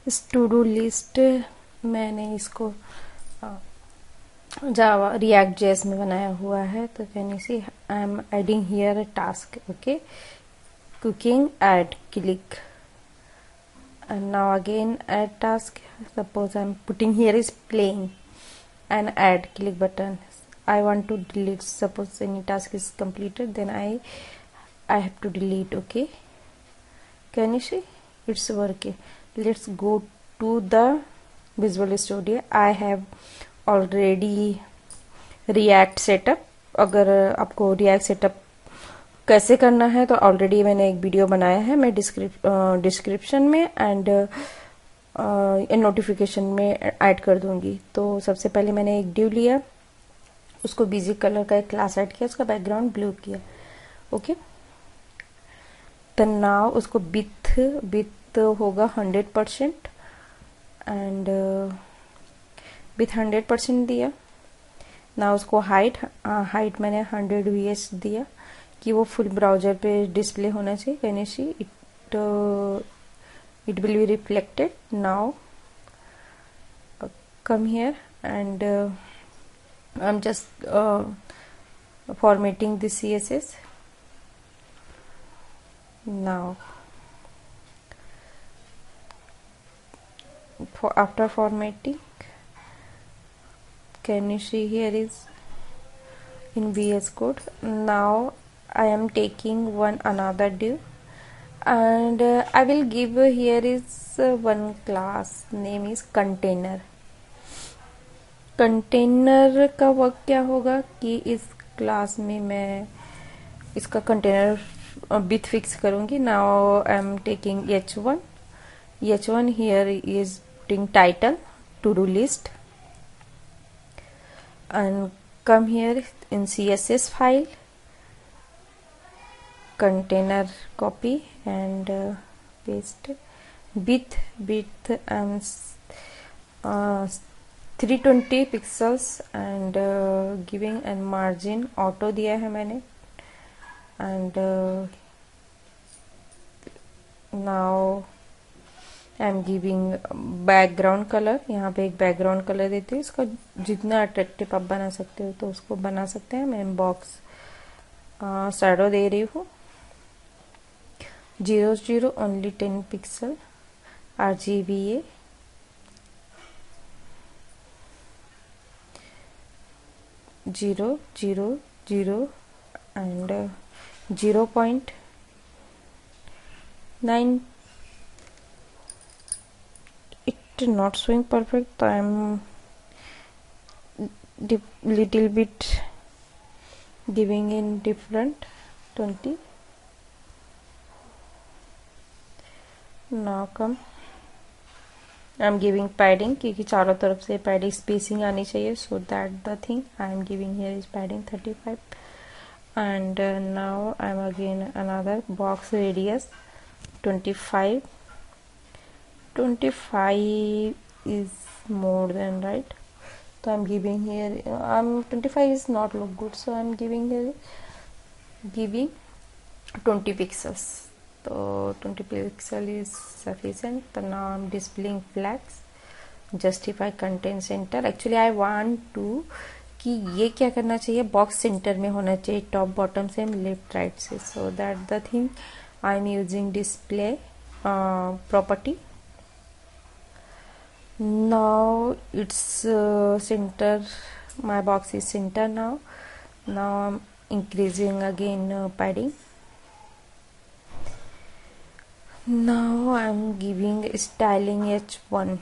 इस to do list मैंने इसको जावा रिएक्ट जेएस में बनाया हुआ है. तो can you see I am adding here a task. Okay, cooking, add, click, and now again add task. Suppose I'm putting here is playing and add, click button. I want to delete. Suppose any task is completed, then I have to delete. Okay, can you see it's working? Let's go to the Visual Studio. I have already React setup. अगर आपको React setup कैसे करना है तो already मैंने एक video बनाया है, मैं डिस्क्रिप्शन में एंड नोटिफिकेशन में ऐड कर दूंगी. तो सबसे पहले मैंने एक डिव लिया, उसको बीजी कलर का एक क्लास ऐड किया, उसका बैकग्राउंड ब्लू किया. ओके, तो नाउ उसको विथ होगा 100% एंड विथ 100% दिया. ना उसको हाइट मैंने 100 VS दिया कि वो फुल ब्राउजर पे डिस्प्ले होना चाहिए. Can you see it will be reflected. Now come here and I'm just formatting the CSS. Now after formatting, can you see here is in VS Code. Now I am taking another div and I will give here is one class name is container. Container का work क्या होगा कि इस class में मैं इसका container with fix करूंगी. Now I am taking h1 here is putting title to do list and come here in CSS file container copy and paste width 320 pixels and giving and margin auto दिया है मैंने and now I am giving background color. यहाँ पे एक background colour देती हूँ, इसका जितना अट्रैक्टिव आप बना सकते हो तो उसको बना सकते हैं. मैं बॉक्स शैडो दे रही हूँ 0 only 10 pixel RGBA. zero and 0.9. it not showing perfect. I am little bit giving in different 20. now come I am giving padding क्योंकि चारों तरफ से padding spacing आनी चाहिए. so that the thing I am giving here is padding 35 and now I am again another box radius 25 is more than right. so I am giving here 25 is not look good, so I am giving here 20 pixels. तो 20 pixel is sufficient. तो now I'm displaying flags. Justify content center. Actually I want to कि ये क्या करना चाहिए, box centre में होना चाहिए, टॉप बॉटम से लेफ्ट राइट से. So that the thing I am using display property. Now its centre, my box is centre now. Now I am increasing again padding. now I'm giving styling h1.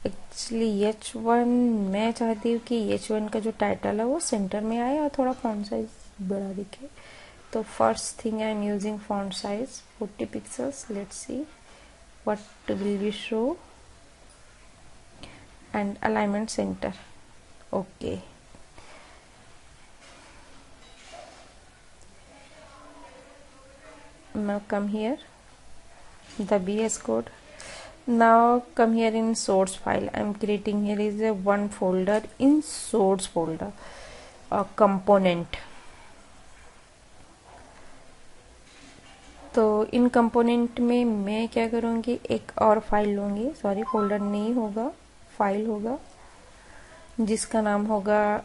Actually h1 मैं चाहती हूँ कि h1 का जो title है वो centre में आए और थोड़ा फॉन्ट साइज बड़ा दिखे. तो first thing I am using font size 40 pixels. Let's see what will be show and alignment centre. Okay, now come here the VS Code. now come here in source file. I am creating here is a one folder in source folder, a component. तो इन component में मैं क्या करूँगी, एक और file लूँगी, sorry folder नहीं होगा, फाइल होगा, जिसका नाम होगा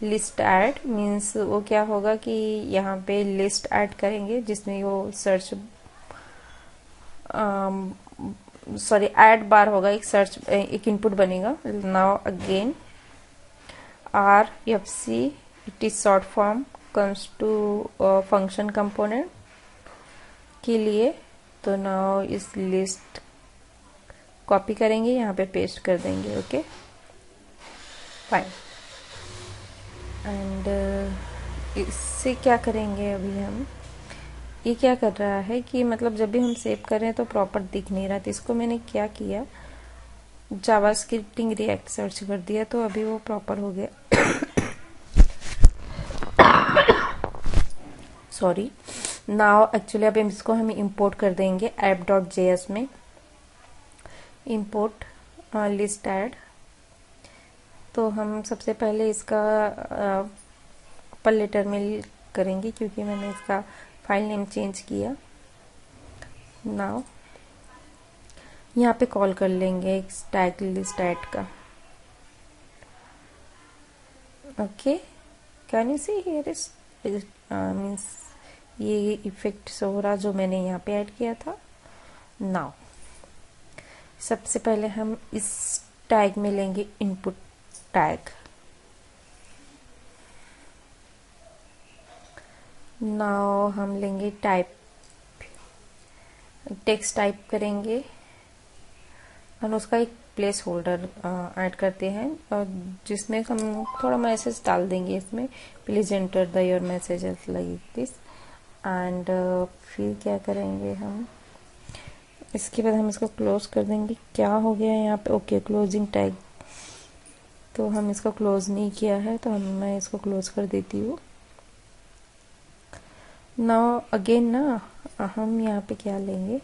लिस्ट ऐड। मीन्स वो क्या होगा कि यहाँ पे लिस्ट ऐड करेंगे जिसमें वो सर्च, सॉरी ऐड बार होगा, एक सर्च, एक इनपुट बनेगा। Now again RFC, it is short form, comes to function component के लिए। तो नाउ इस लिस्ट कॉपी करेंगे, यहाँ पे पेस्ट कर देंगे। Okay fine. एंड इससे क्या करेंगे अभी हम, ये क्या कर रहा है कि मतलब जब भी हम सेव कर रहे हैं तो प्रॉपर दिख नहीं रहा, तो इसको मैंने क्या किया, जावा स्क्रिप्टिंग रिएक्ट सर्च कर दिया, तो अभी वो प्रॉपर हो गया। सॉरी। नाउ एक्चुअली अब इसको हम इंपोर्ट कर देंगे app.js में। Import list add. तो हम सबसे पहले इसका अपर लेटर में करेंगे क्योंकि मैंने इसका फाइल नेम चेंज किया। नाउ यहाँ पे कॉल कर लेंगे एक टैग लिस्ट ऐड का। Okay, can you see here is means ये इफेक्ट हो रहा जो मैंने यहाँ पे ऐड किया था। नाउ सबसे पहले हम इस टैग में लेंगे इनपुट टैग। नाउ हम लेंगे टाइप, टेक्स्ट टाइप करेंगे और उसका एक प्लेस होल्डर ऐड करते हैं और जिसमें हम थोड़ा मैसेज डाल देंगे इसमें, please enter the your messages like this. And फिर क्या करेंगे हम, इसके बाद हम इसको क्लोज कर देंगे। क्या हो गया यहाँ पे, ओके क्लोजिंग टैग, तो हम इसको क्लोज नहीं किया है, तो मैं इसको क्लोज कर देती हूँ। नाउ अगेन ना हम यहाँ पे क्या लेंगे,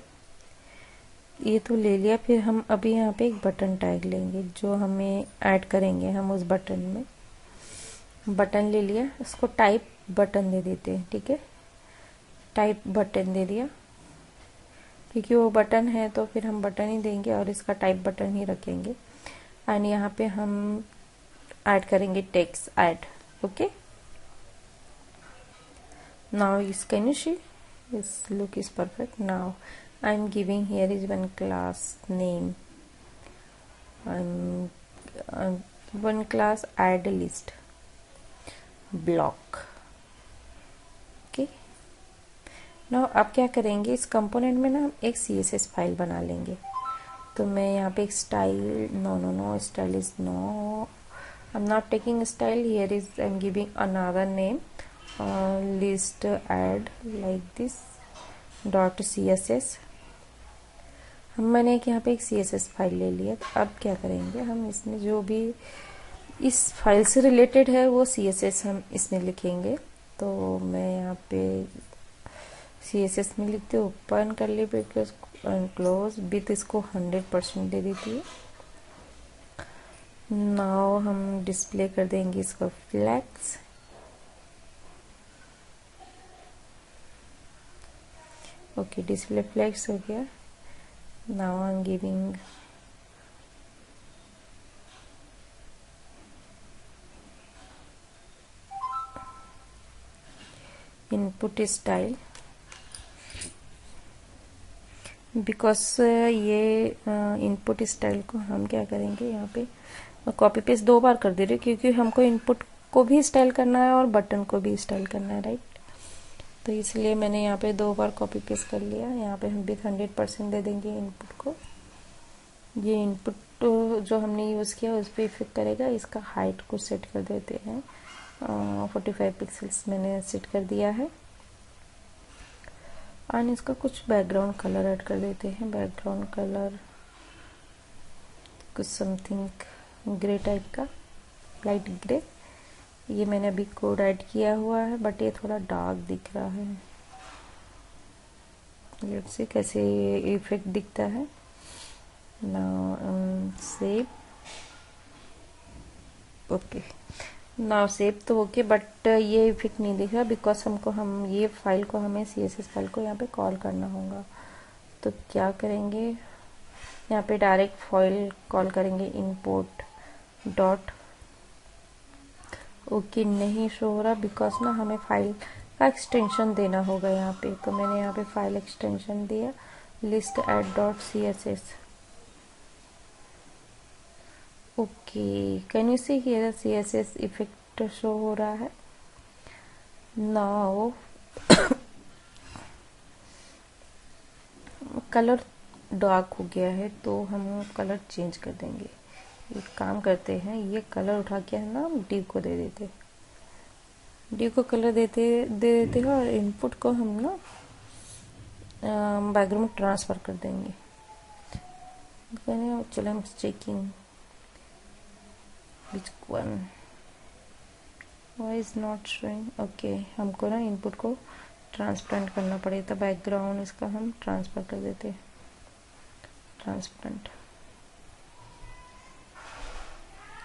ये तो ले लिया, फिर हम अभी यहाँ पे एक बटन टैग लेंगे जो हमें ऐड करेंगे हम उस बटन में। बटन ले लिया, इसको टाइप बटन दे देते हैं, ठीक है, टाइप बटन दे दिया क्योंकि वो बटन है तो फिर हम बटन ही देंगे और इसका टाइप बटन ही रखेंगे। एंड यहाँ पे हम ऐड करेंगे टेक्स्ट ऐड। ओके, नाउ इस can you see this look is perfect. Now I'm giving here is one class name, I'm one class add list block. Okay, now अब क्या करेंगे, इस कंपोनेंट में ना हम एक CSS फाइल बना लेंगे। तो मैं यहाँ पे एक style, no style is no, I'm not taking style, here is I'm giving another name, list add like this .css। मैंने यहाँ पे एक CSS फाइल ले लिया। तो अब क्या करेंगे, हम इसमें जो भी इस फाइल से रिलेटेड है वो CSS हम इसमें लिखेंगे। तो मैं यहाँ पे CSS में लिखते हूँ, ओपन कर ली ब्रैकेट क्लोज विथ, इसको 100% दे देती है। नाउ हम डिस्प्ले कर देंगे इसको फ्लैग्स। ओके, डिस्प्ले फ्लैग्स हो गया। Now I am giving input style, because ये इनपुट स्टाइल को हम क्या करेंगे, यहाँ पे कॉपी पेस्ट 2 बार कर दे रहे क्योंकि हमको इनपुट को भी स्टाइल करना है और बटन को भी स्टाइल करना है, राइट। तो इसलिए मैंने यहाँ पे 2 बार कॉपी पेस्ट कर लिया। यहाँ पे हम भी 100% दे देंगे इनपुट को। ये इनपुट जो हमने यूज़ किया उस पर इफेक्ट करेगा। इसका हाइट को सेट कर देते हैं, 45 पिक्सल्स मैंने सेट कर दिया है। और इसका कुछ बैकग्राउंड कलर ऐड कर देते हैं। बैकग्राउंड कलर कुछ समथिंग ग्रे टाइप का, लाइट ग्रे। ये मैंने अभी कोड ऐड किया हुआ है बट ये थोड़ा डार्क दिख रहा है। लेट्स सी कैसे इफेक्ट दिखता है। Now save. Okay, now save तो ओके, बट ये इफेक्ट नहीं दिख रहा बिकॉज हम ये फाइल को हमें CSS फाइल को यहाँ पे कॉल करना होगा। तो क्या करेंगे, यहाँ पे डायरेक्ट फाइल कॉल करेंगे इंपोर्ट डॉट। ओके नहीं शो हो रहा बिकॉज ना हमें फाइल का एक्सटेंशन देना होगा यहाँ पे। तो मैंने यहाँ पे फाइल एक्सटेंशन दिया list at dot CSS। Okay can you see here CSS effect show हो रहा है नाउ। कलर डार्क हो गया है तो हम कलर चेंज कर देंगे। एक काम करते हैं, ये कलर उठा के है ना हम डिव को दे देते, डिव को कलर दे देते हैं और इनपुट को हम ना बैकग्राउंड में ट्रांसफर कर देंगे। चलो हम checking which one why is not showing. Okay हमको ना इनपुट को ट्रांसपेरेंट करना पड़ेगा, बैकग्राउंड इसका हम ट्रांसफर कर देते हैं ट्रांसपेरेंट।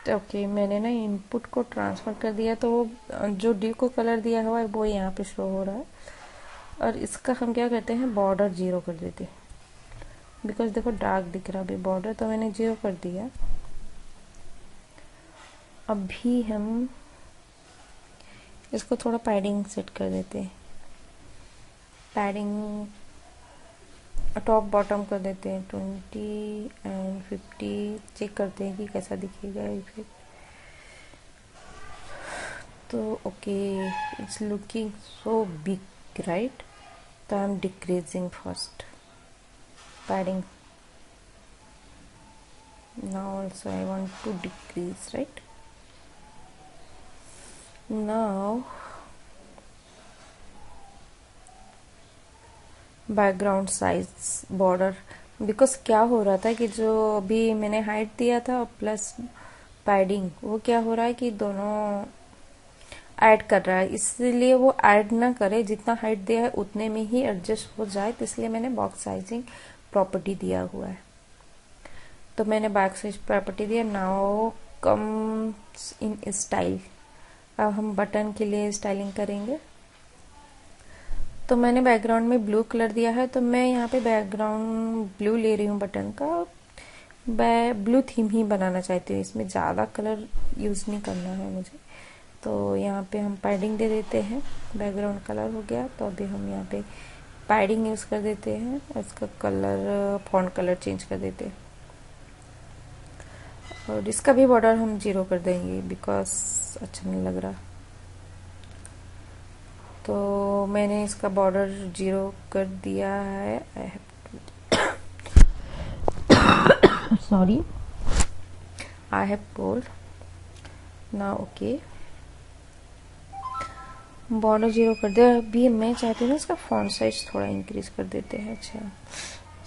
ओके मैंने ना इनपुट को ट्रांसफर कर दिया तो वो जो डी को कलर दिया हुआ है वो यहाँ पे शो हो रहा है। और इसका हम क्या करते हैं, बॉर्डर 0 कर देते हैं बिकॉज देखो डार्क दिख रहा अभी बॉर्डर, तो मैंने 0 कर दिया। अभी हम इसको थोड़ा पैडिंग सेट कर देते हैं, पैडिंग टॉप बॉटम कर देते हैं 20 एंड 50। चेक करते हैं कि कैसा दिखेगा इफेक्ट। तो okay it's looking so big right, तो I am decreasing first padding. Now also I want to decrease right. Now background size border, because क्या हो रहा था कि जो अभी मैंने हाइट दिया था प्लस पैडिंग वो क्या हो रहा है कि दोनों ऐड कर रहा है, इसलिए वो ऐड ना करे, जितना हाइट दिया है उतने में ही एडजस्ट हो जाए। तो इसलिए मैंने बॉक्स साइजिंग प्रॉपर्टी दिया हुआ है। तो मैंने बॉक्स साइज प्रॉपर्टी दिया। नाउ कम्स इन स्टाइल, अब हम बटन के लिए स्टाइलिंग करेंगे। तो मैंने बैकग्राउंड में ब्लू कलर दिया है, तो मैं यहाँ पे बैकग्राउंड ब्लू ले रही हूँ बटन का। ब्लू थीम ही बनाना चाहती हूँ, इसमें ज़्यादा कलर यूज़ नहीं करना है मुझे। तो यहाँ पे हम पैडिंग दे देते हैं, बैकग्राउंड कलर हो गया। तो अभी हम यहाँ पे पैडिंग यूज़ कर देते हैं और इसका कलर फॉन्ट कलर चेंज कर देते हैं। और इसका भी बॉर्डर हम 0 कर देंगे बिकॉज अच्छा नहीं लग रहा। तो मैंने इसका बॉर्डर 0 कर दिया है। I have sorry I have told now. Okay border 0 कर दिया। अभी मैं चाहती हूँ ना इसका फॉन्ट साइज थोड़ा इंक्रीज कर देते हैं। अच्छा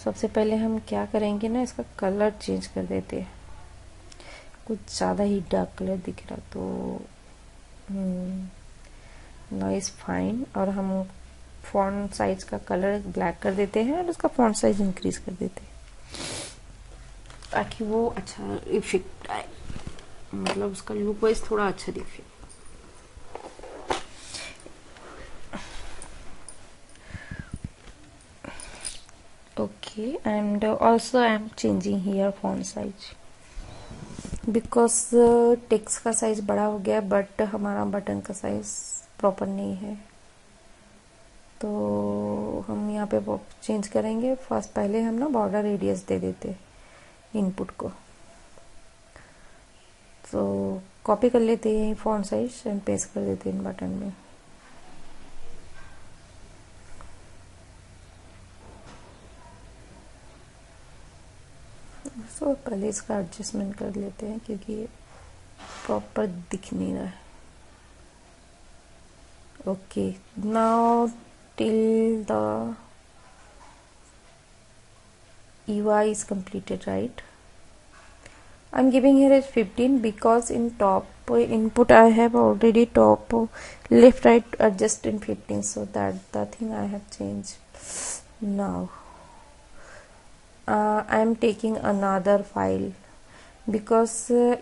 सबसे पहले हम क्या करेंगे ना, इसका कलर चेंज कर देते हैं, कुछ ज़्यादा ही डार्क कलर दिख रहा तो नाइस फाइन। और हम फॉन्ट साइज का कलर ब्लैक कर देते हैं और उसका फॉन्ट साइज इंक्रीज कर देते हैं ताकि वो अच्छा इफेक्ट आए, मतलब उसका लुक वाइज थोड़ा अच्छा दिखे। Okay and also I am changing here font size because text का साइज बड़ा हो गया बट हमारा बटन का साइज प्रॉपर नहीं है। तो हम यहाँ पे चेंज करेंगे। फर्स्ट पहले हम ना बॉर्डर रेडियस दे देते इनपुट को। तो कॉपी कर लेते हैं फॉन्ट साइज एंड पेस्ट कर देते हैं इन बटन में। तो पहले इसका एडजस्टमेंट कर लेते हैं क्योंकि प्रॉपर दिख नहीं रहा है। Okay now till the UI is completed, right? I'm giving here as 15 because in top input I have already top left right adjust in 15, so that the thing I have changed. Now I am taking another file because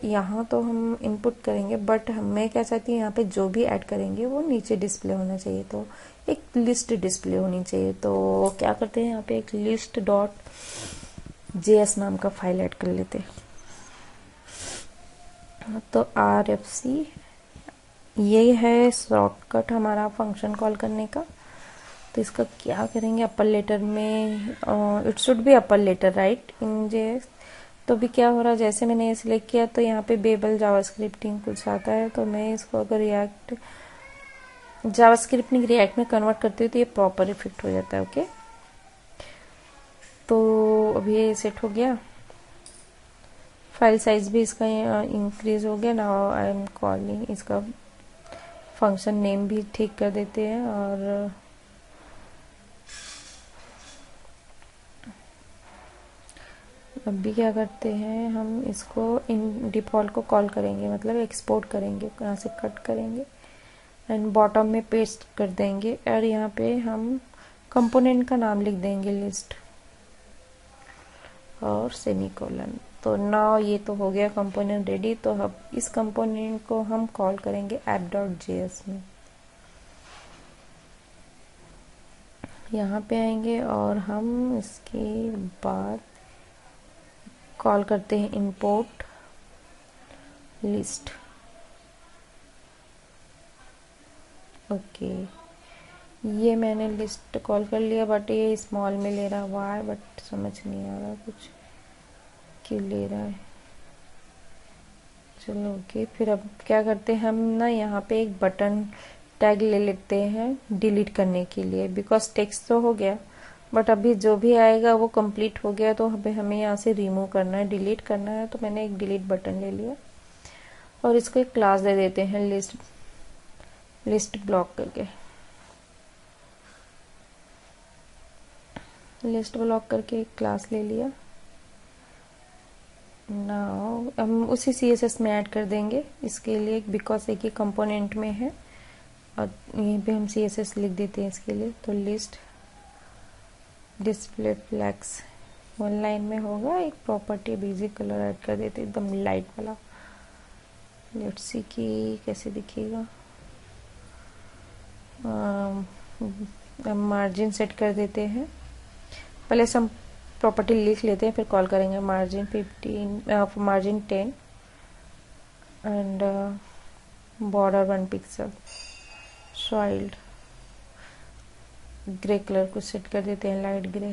यहाँ तो हम input करेंगे, but मैं क्या चाहती हूँ यहाँ पे जो भी ऐड करेंगे वो नीचे डिस्प्ले होना चाहिए, तो एक लिस्ट डिस्प्ले होनी चाहिए। तो क्या करते हैं, यहाँ पे एक लिस्ट डॉट JS नाम का फाइल ऐड कर लेते हैं। तो RFC ये है शॉर्टकट हमारा फंक्शन कॉल करने का। तो इसका क्या करेंगे, अपर लेटर में, it should be upper letter right in JS। तो भी क्या हो रहा है, जैसे मैंने ये सिलेक्ट किया तो यहाँ पे बेबल जावास्क्रिप्टिंग कुछ आता है, तो मैं इसको अगर जावास्क्रिप्टिंग रिएक्ट में कन्वर्ट करती हूँ तो ये प्रॉपर इफेक्ट हो जाता है। ओके, तो अभी ये सेट हो गया, फाइल साइज भी इसका इंक्रीज हो गया। नाउ आई एम कॉलिंग, इसका फंक्शन नेम भी ठीक कर देते हैं, और अभी क्या करते हैं, हम इसको इन डिफॉल्ट को कॉल करेंगे, मतलब एक्सपोर्ट करेंगे, यहाँ से कट करेंगे एंड बॉटम में पेस्ट कर देंगे, और यहाँ पे हम कंपोनेंट का नाम लिख देंगे लिस्ट और सेमीकोलन। तो नाउ ये तो हो गया कंपोनेंट रेडी। तो अब इस कंपोनेंट को हम कॉल करेंगे app.js में। यहाँ पे आएंगे और हम इसके बाद कॉल करते हैं इंपोर्ट लिस्ट। ओके, ये मैंने लिस्ट कॉल कर लिया, बट ये स्मॉल में ले रहा हुआ है, बट समझ नहीं आ रहा कुछ क्यों ले रहा है। चलो ओके, फिर अब क्या करते हैं, हम ना यहाँ पे एक बटन टैग ले लेते हैं डिलीट करने के लिए, बिकॉज टेक्स्ट तो हो गया, बट अभी जो भी आएगा वो कंप्लीट हो गया, तो हमें यहाँ से रिमूव करना है, डिलीट करना है। तो मैंने एक डिलीट बटन ले लिया और इसको एक क्लास दे देते हैं लिस्ट ब्लॉक करके। लिस्ट ब्लॉक करके एक क्लास ले लिया। नाउ हम उसी CSS में ऐड कर देंगे इसके लिए, बिकॉज एक ही कंपोनेंट में है, और यहीं पे हम CSS लिख देते हैं इसके लिए। तो list display flags one line में होगा, एक प्रॉपर्टी बेसिक कलर ऐड कर देते हैं एकदम लाइट वाला। लेट्स सी कि कैसे दिखेगा। मार्जिन सेट कर देते हैं, पहले से हम प्रॉपर्टी लिख लेते हैं, फिर कॉल करेंगे। Margin 15, margin 10 and border 1 pixel, soiled grey colour को सेट कर देते हैं, light grey.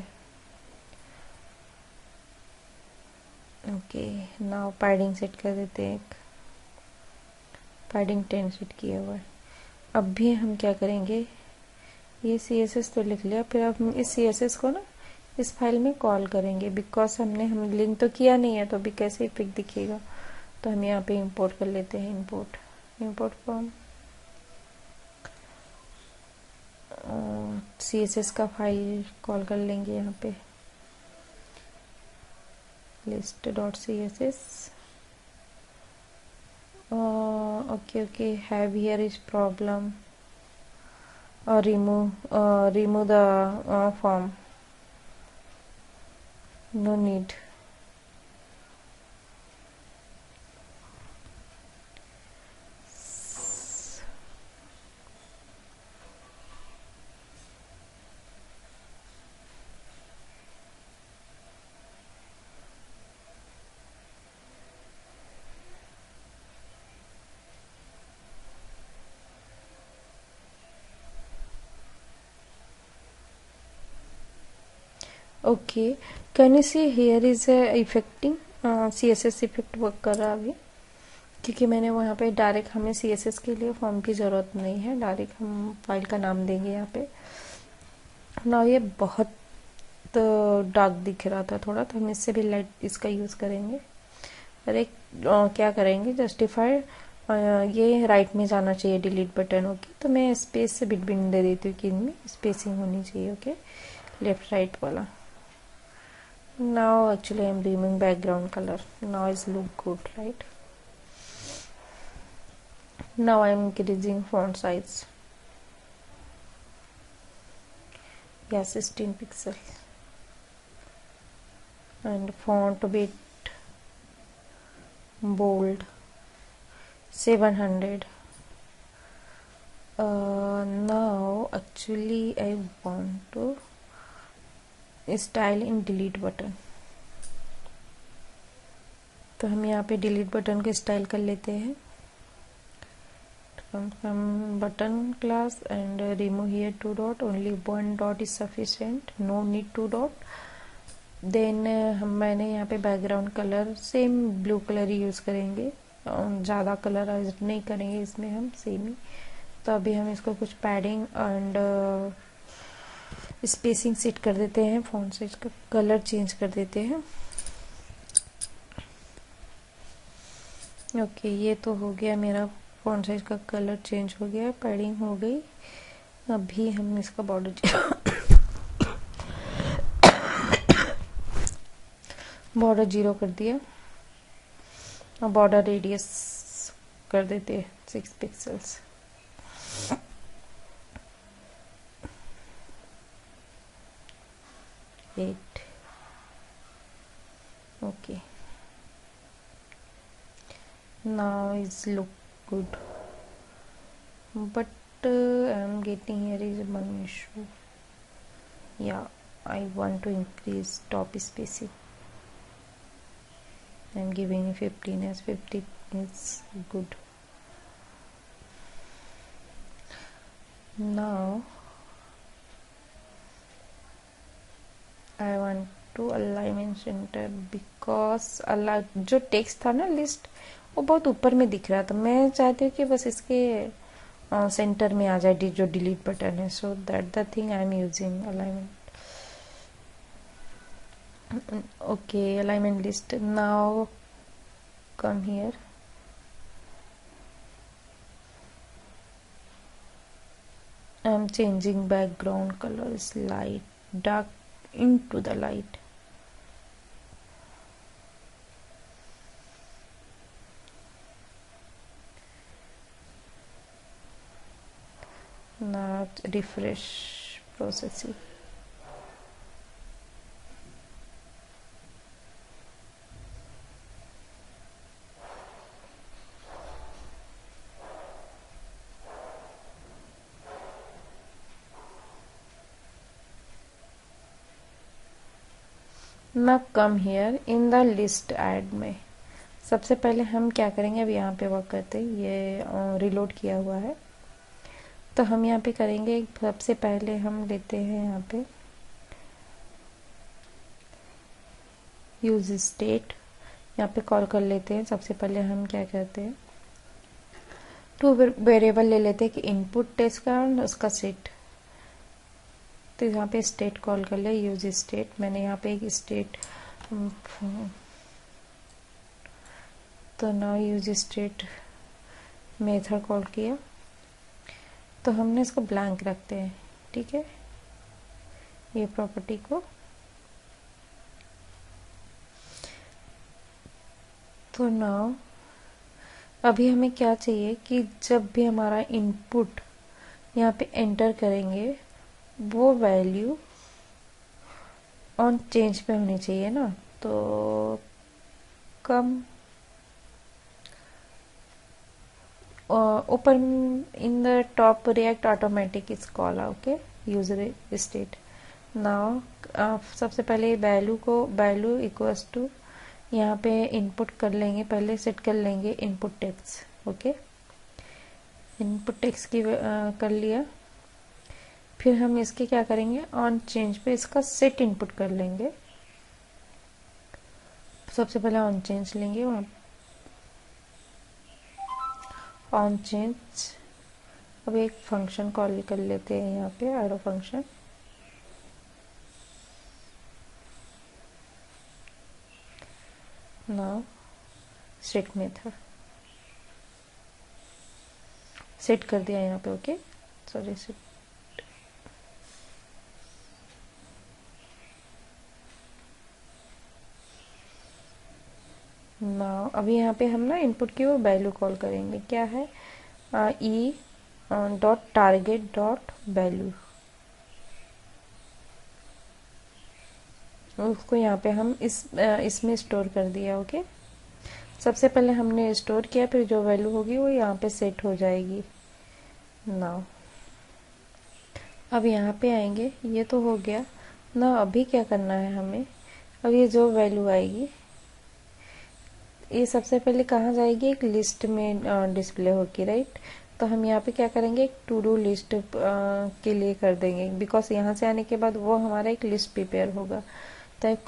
Okay, now padding set कर देते हैं, पैडिंग 10 सेट किया हुआ है। अब भी हम क्या करेंगे, ये CSS तो लिख लिया, फिर अब हम इस CSS को ना इस फाइल में कॉल करेंगे, बिकॉज हम लिंक तो किया नहीं है, तो अभी कैसे इफेक्ट दिखेगा। तो हम यहाँ पे इंपोर्ट कर लेते हैं, इंपोर्ट फ्रॉम CSS का फाइल कॉल कर लेंगे यहाँ पे, list.css। Okay, have here is problem, remove the form, no need। Okay, can you see here is effecting CSS effect work कर रहा है अभी, क्योंकि मैंने वहाँ पे डायरेक्ट, हमें CSS के लिए फॉर्म की ज़रूरत नहीं है, डायरेक्ट हम फाइल का नाम देंगे यहाँ पे। ना ये बहुत डार्क दिख रहा था थोड़ा, तो हम इससे भी लाइट इसका यूज़ करेंगे। और एक क्या करेंगे, जस्टिफाई, ये राइट में जाना चाहिए डिलीट बटन। ओके, तो मैं स्पेस से बिटवीन दे देती हूँ कि इनमें स्पेसिंग होनी चाहिए। ओके, लेफ्ट राइट वाला। Now actually I am removing background color. Now it's look good, right? Now I am increasing font size. Yeah, 16 pixel. And font width bold 700. Now actually I want to style in delete button, तो हम यहाँ पे delete button को style कर लेते हैं. From button class and remove here 2 dot, only 1 dot is sufficient, no need 2 dot. Then मैंने यहाँ पे background colour same blue colour ही यूज़ करेंगे, ज़्यादा कलराइज नहीं करेंगे इसमें हम, सेम ही. तो अभी हम इसको कुछ पैडिंग एंड स्पेसिंग सेट कर देते हैं, फॉन्ट साइज का कलर चेंज कर देते हैं. ओके ये तो हो गया मेरा फॉन्ट साइज का कलर चेंज हो गया, पैडिंग हो गई. अभी हम इसका बॉर्डर 0 कर दिया और बॉर्डर रेडियस कर देते हैं 6 pixels. Okay, now is look good, but I'm getting here is one issue. Yeah, I want to increase top spacing. I'm giving 15 as 50 is good. Now I want to alignment center, because जो text था ना list वो बहुत ऊपर में दिख रहा था. मैं चाहती हूँ कि बस इसके सेंटर में आ जाए जो डिलीट बटन है. So that the thing I am using alignment. Okay, alignment list. Now come here. I am changing background colour is light dark into the light. Now refresh processing. Now come here in the list add में. सबसे पहले हम क्या करेंगे, अब यहाँ पे work करते हैं, ये रिलोड किया हुआ है. तो हम यहाँ पे करेंगे, सबसे पहले हम लेते हैं यहाँ पे यूज स्टेट, यहाँ पे कॉल कर लेते हैं. सबसे पहले हम क्या करते हैं, 2 वेरिएबल ले लेते हैं कि इनपुट टेस्ट का और उसका सेट. तो यहाँ पे स्टेट कॉल कर ले, यूज स्टेट. मैंने यहाँ पे एक स्टेट, तो now use state method call किया. तो हमने इसको ब्लैंक रखते हैं, ठीक है, ये प्रॉपर्टी को. तो नाउ अभी हमें क्या चाहिए कि जब भी हमारा इनपुट यहाँ पे एंटर करेंगे वो वैल्यू ऑन चेंज पे होनी चाहिए ना. तो come open in the top React automatic is call. Okay, user state. Now सबसे पहले वैल्यू इक्वल्स टू, यहाँ पे इनपुट कर लेंगे, पहले सेट कर लेंगे input text. Okay, input text की कर लिया. फिर हम इसके क्या करेंगे, ऑन चेंज पे इसका सेट इनपुट कर लेंगे. सबसे पहले ऑन चेंज लेंगे, वहाँ ऑन चेंज. अब एक फंक्शन कॉल कर लेते हैं यहाँ पे, arrow function. Now set method set कर दिया यहाँ पे. Okay, sorry, set. नाउ अभी यहाँ पे हम ना इनपुट की वो वैल्यू कॉल करेंगे. क्या है, E dot target dot value. उसको यहाँ पे हम इसमें स्टोर कर दिया. ओके, सबसे पहले हमने स्टोर किया, फिर जो वैल्यू होगी वो यहाँ पे सेट हो जाएगी। नाउ अब यहाँ पे आएंगे, ये तो हो गया ना। अभी क्या करना है हमें, अब ये जो वैल्यू आएगी ये सबसे पहले कहाँ जाएगी, एक लिस्ट में डिस्प्ले होगी, राइट। तो हम यहाँ पे क्या करेंगे, एक टू डू लिस्ट के लिए कर देंगे, बिकॉज यहाँ से आने के बाद वो हमारा एक लिस्ट प्रिपेयर होगा। तो एक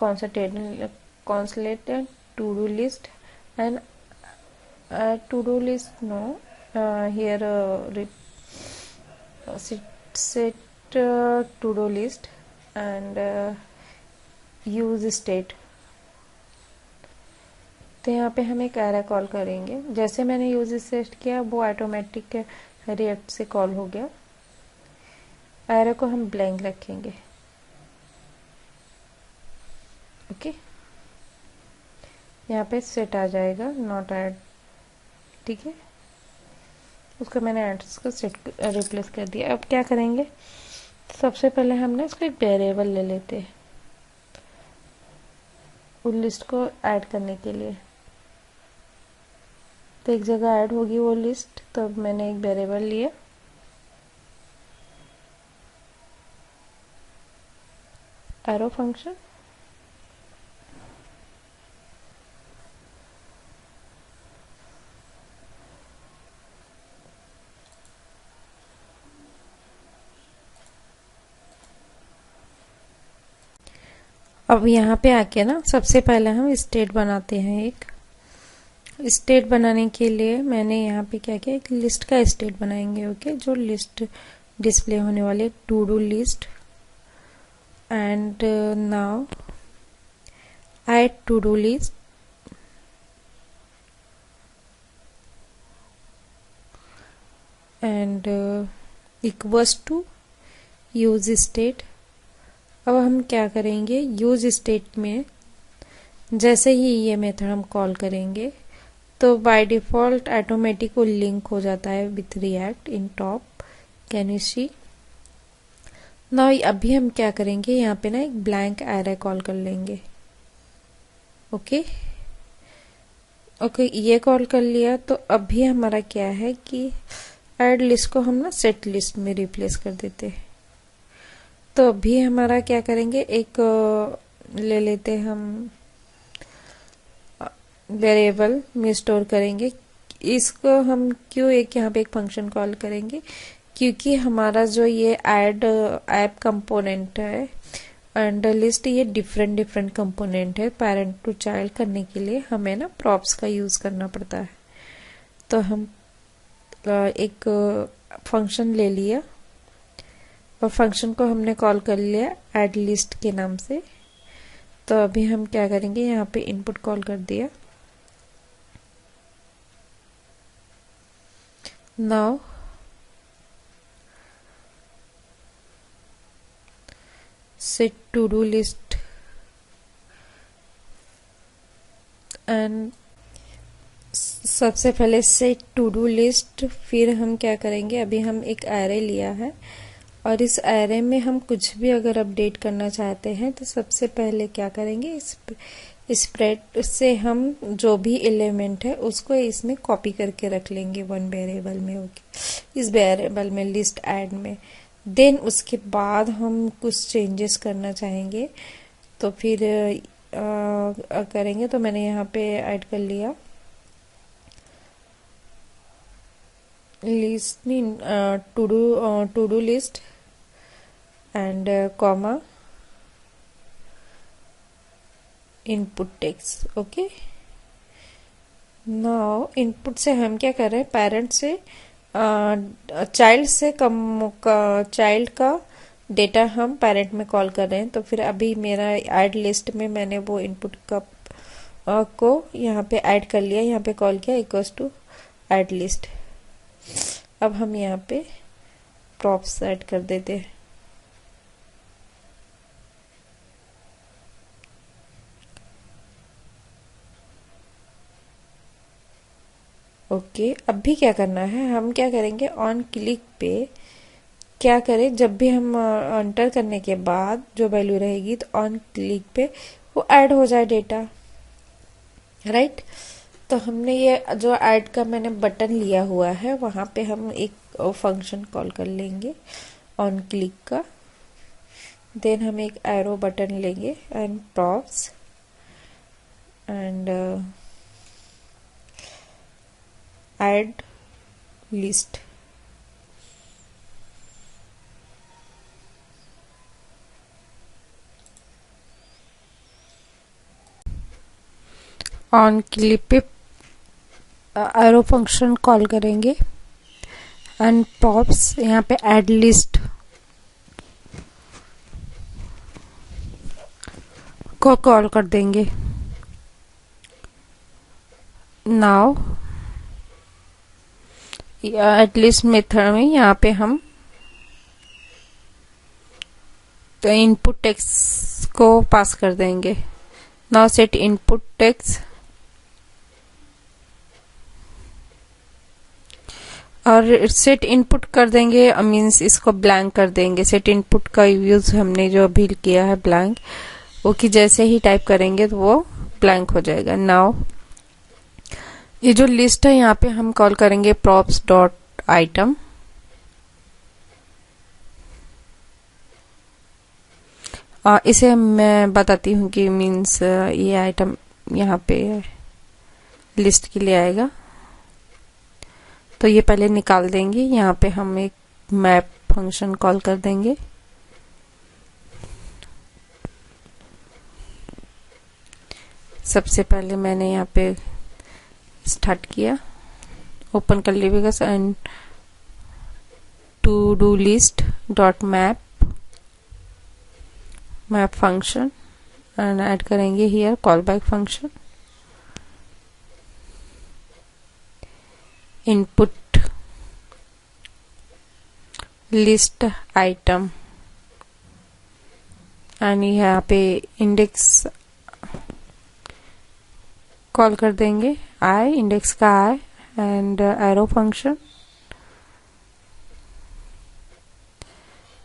consolidated to do list and to do list no here set to do list and use state। तो यहाँ पे हम एक एरे कॉल करेंगे, जैसे मैंने यूज स्टेट किया वो ऑटोमेटिक रिएक्ट से कॉल हो गया। एरे को हम ब्लैंक रखेंगे, ओके। यहाँ पे सेट आ जाएगा नॉट ऐड, ठीक है। उसको मैंने एड्स को सेट रिप्लेस कर दिया। अब क्या करेंगे, सबसे पहले हमने इसको एक वेरिएबल ले लेते हैं उस लिस्ट को ऐड करने के लिए। तो एक जगह ऐड होगी वो लिस्ट, तो अब मैंने एक वेरिएबल लिया, एरो फंक्शन। अब यहाँ पे आके ना सबसे पहले हम स्टेट बनाते हैं। एक स्टेट बनाने के लिए मैंने यहाँ पे क्या किया, एक लिस्ट का स्टेट बनाएंगे, ओके। जो लिस्ट डिस्प्ले होने वाली to do list and now add to do list and equals to use state. अब हम क्या करेंगे, यूज स्टेट में जैसे ही ये मेथड हम कॉल करेंगे तो बाय डिफॉल्ट ऑटोमेटिक वो लिंक हो जाता है with react in top, can you see. Now अभी हम क्या करेंगे, यहाँ पे ना एक ब्लैंक एरे कॉल कर लेंगे, ओके ओके। ये कॉल कर लिया, तो अभी हमारा क्या है कि ऐड लिस्ट को हम ना सेट लिस्ट में रिप्लेस कर देते हैं। तो अभी हमारा क्या करेंगे, एक ले लेते हम वेरिएबल में स्टोर करेंगे। इसको हम क्यों एक यहाँ पे एक फंक्शन कॉल करेंगे, क्योंकि हमारा जो ये ऐड ऐप कंपोनेंट है एंड लिस्ट, ये डिफरेंट डिफरेंट कंपोनेंट है। पेरेंट टू चाइल्ड करने के लिए हमें ना प्रॉप्स का यूज करना पड़ता है। तो हम एक फंक्शन ले लिया और फंक्शन को हमने कॉल कर लिया ऐड लिस्ट के नाम से। तो अभी हम क्या करेंगे, यहाँ पे इनपुट कॉल कर दिया। Now set to do list and सबसे पहले सेट टू डू लिस्ट, फिर हम क्या करेंगे, अभी हम एक एरे लिया है और इस एरे में हम कुछ भी अगर अपडेट करना चाहते हैं तो सबसे पहले क्या करेंगे, स्प्रेड से हम जो भी एलिमेंट है उसको इसमें कॉपी करके रख लेंगे वन वेरिएबल में, ओके। इस वेरिएबल में लिस्ट ऐड में देन उसके बाद हम कुछ चेंजेस करना चाहेंगे तो फिर करेंगे। तो मैंने यहाँ पे ऐड कर लिया list to do list and comma input text, okay. Now input से हम क्या कर रहे हैं, पेरेंट से चाइल्ड का डेटा हम पेरेंट में कॉल कर रहे हैं। तो फिर अभी मेरा ऐड लिस्ट में मैंने वो इनपुट का को यहाँ पे ऐड कर लिया, यहाँ पे कॉल किया इक्वल्स टू ऐड लिस्ट। अब हम यहाँ पे प्रॉप्स ऐड कर देते हैं, ओके। अब भी क्या करना है, हम क्या करेंगे, ऑन क्लिक पे क्या करें, जब भी हम एंटर करने के बाद जो वैल्यू रहेगी तो ऑन क्लिक पे वो ऐड हो जाए डेटा, राइट। तो हमने ये जो ऐड का मैंने बटन लिया हुआ है वहाँ पे हम एक फंक्शन कॉल कर लेंगे ऑन क्लिक का। देन हम एक एरो बटन लेंगे and props and add list. On click पे एरो फंक्शन कॉल करेंगे एंड प्रॉप्स यहाँ पे ऐड लिस्ट को कॉल कर देंगे। नाउ ऐड लिस्ट मेथड में यहाँ पे हम तो इनपुट टेक्स्ट को पास कर देंगे। नाउ सेट इनपुट टेक्स्ट और सेट इनपुट कर देंगे मीन्स इसको ब्लैंक कर देंगे। सेट इनपुट का यूज हमने जो अभी किया है ब्लैंक, वो कि जैसे ही टाइप करेंगे तो वो ब्लैंक हो जाएगा। नाउ ये जो लिस्ट है यहाँ पे हम कॉल करेंगे props डॉट आइटम। इसे मैं बताती हूँ कि मीन्स ये आइटम यहाँ पे लिस्ट के लिए आएगा, तो ये पहले निकाल देंगे। यहाँ पे हम एक मैप फंक्शन कॉल कर देंगे। सबसे पहले मैंने यहाँ पे स्टार्ट किया, ओपन कर लीजिएगा and to do list dot map function and add करेंगे here call back function. Input list item and यहाँ पे इंडेक्स कॉल कर देंगे आई, इंडेक्स का I and arrow function.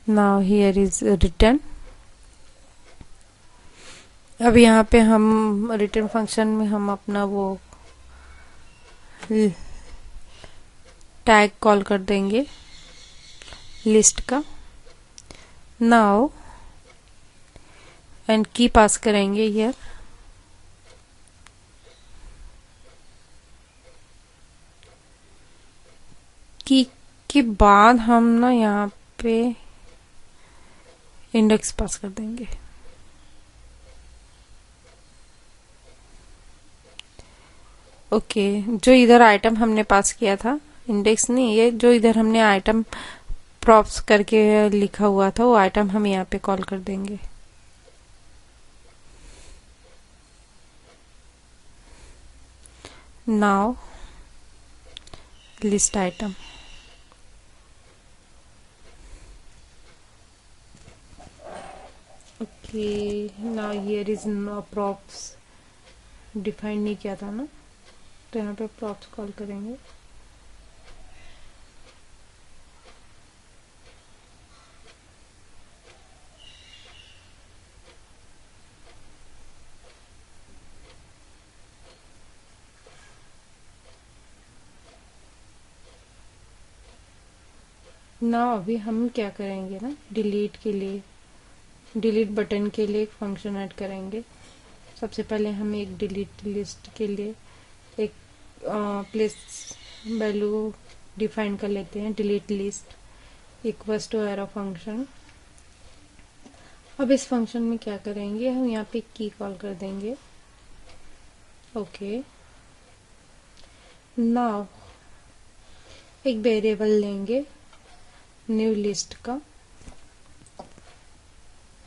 Now here is return. अब यहाँ पे हम रिटर्न फंक्शन में हम अपना वो टैग कॉल कर देंगे लिस्ट का। नाउ एंड की पास करेंगे हियर। की के बाद हम ना यहाँ पे इंडेक्स पास कर देंगे। ओके जो इधर आइटम हमने पास किया था, इंडेक्स नहीं, ये जो इधर हमने आइटम प्रॉप्स करके लिखा हुआ था वो आइटम हम यहाँ पे कॉल कर देंगे। Now list item. Okay now here is no props define नहीं किया था ना, तो यहाँ पे प्रॉप्स कॉल करेंगे। ना अभी हम क्या करेंगे ना, डिलीट के लिए, डिलीट बटन के लिए एक फंक्शन ऐड करेंगे। सबसे पहले हम एक डिलीट लिस्ट के लिए एक प्लेस वैल्यू डिफाइन कर लेते हैं, delete list equals to arrow function. अब इस फंक्शन में क्या करेंगे, हम यहाँ पे की कॉल कर देंगे। ओके नाउ एक वेरिएबल लेंगे न्यू लिस्ट का।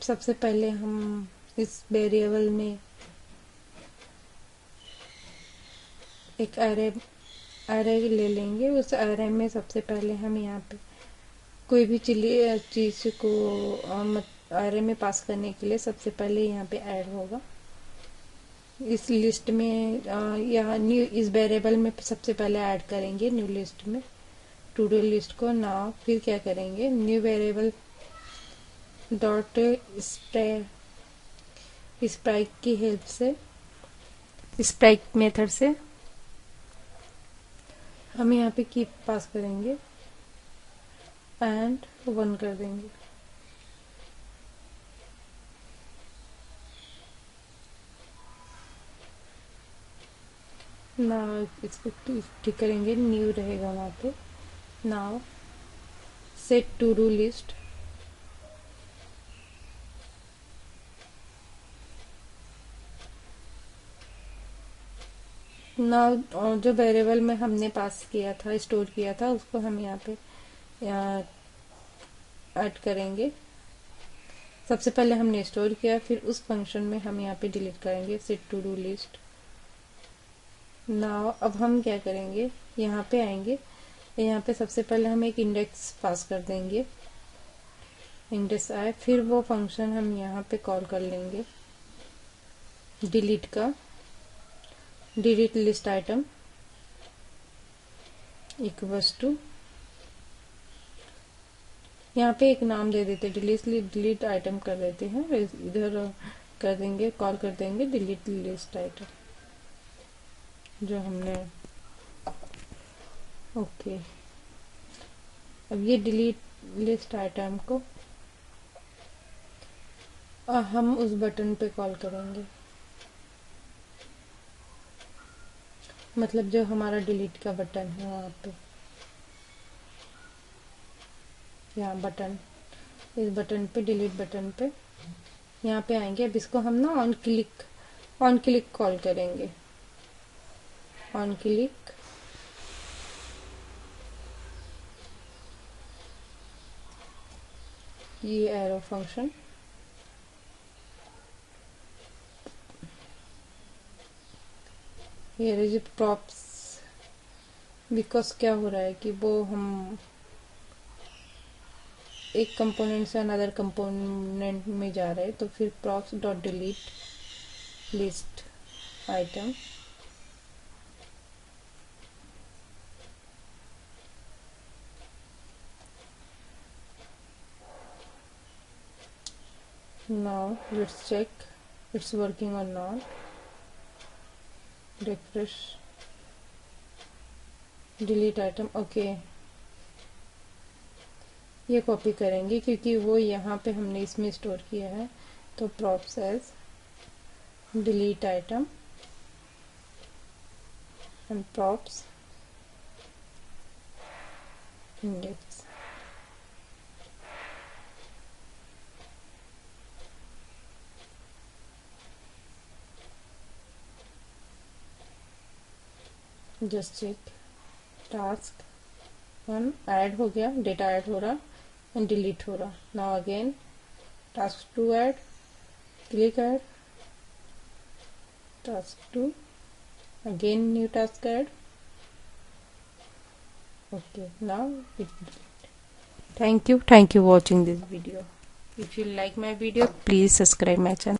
सबसे पहले हम इस वेरिएबल में एक एरे ले लेंगे। उस एरे में सबसे पहले हम यहाँ पे कोई भी चीज को एरे में पास करने के लिए सबसे पहले यहाँ पे ऐड होगा। इस लिस्ट में यहाँ न्यू इस वेरिएबल में सबसे पहले ऐड करेंगे न्यू लिस्ट में टू डू लिस्ट को। नाउ फिर क्या करेंगे, न्यू वेरिएबल डॉट स्प्रैक की हेल्प से, स्प्रैक मेथड से हम यहाँ पे कीप पास करेंगे एंड 1 कर देंगे। ना इसको ठीक करेंगे, न्यू रहेगा वहाँ पे। Now set to do list. ना जो वेरिएबल में हमने पास किया था, स्टोर किया था, उसको हम यहाँ पे ऐड करेंगे। सबसे पहले हमने स्टोर किया, फिर उस फंक्शन में हम यहाँ पे डिलीट करेंगे set to do list. Now अब हम क्या करेंगे, यहाँ पे आएंगे, यहाँ पे सबसे पहले हम एक इंडेक्स पास कर देंगे। इंडेक्स आए, फिर वो फंक्शन हम यहाँ पे कॉल कर लेंगे डिलीट का, delete list item equals to, यहाँ पे एक नाम दे देते, डिलीट आइटम कर देते हैं, इधर कर देंगे, कॉल कर देंगे डिलीट लिस्ट आइटम जो हमने। ओके, अब ये डिलीट लिस्ट आइटम को हम उस बटन पे कॉल करेंगे, मतलब जो हमारा डिलीट का बटन है वहाँ पे, यहाँ बटन, इस बटन पे, डिलीट बटन पे यहाँ पे आएंगे। अब इसको हम ना ऑन क्लिक कॉल करेंगे। ऑन क्लिक, ये arrow function, here is props, because क्या हो रहा है कि वो हम एक कंपोनेंट से अनदर कंपोनेंट में जा रहे हैं, तो फिर props dot delete list item, now let's check it's working or not, refresh, delete item। Okay, ये कॉपी करेंगे क्योंकि वो यहाँ पे हमने इसमें स्टोर किया है, तो props as delete item and props index। Just check, task 1 add हो गया, डेटा ऐड हो रहा एंड डिलीट हो रहा। Now again task 2 add, click add, task 2, again new task add। Okay, now it delete। Thank you watching this video. If you like my video, please subscribe my channel.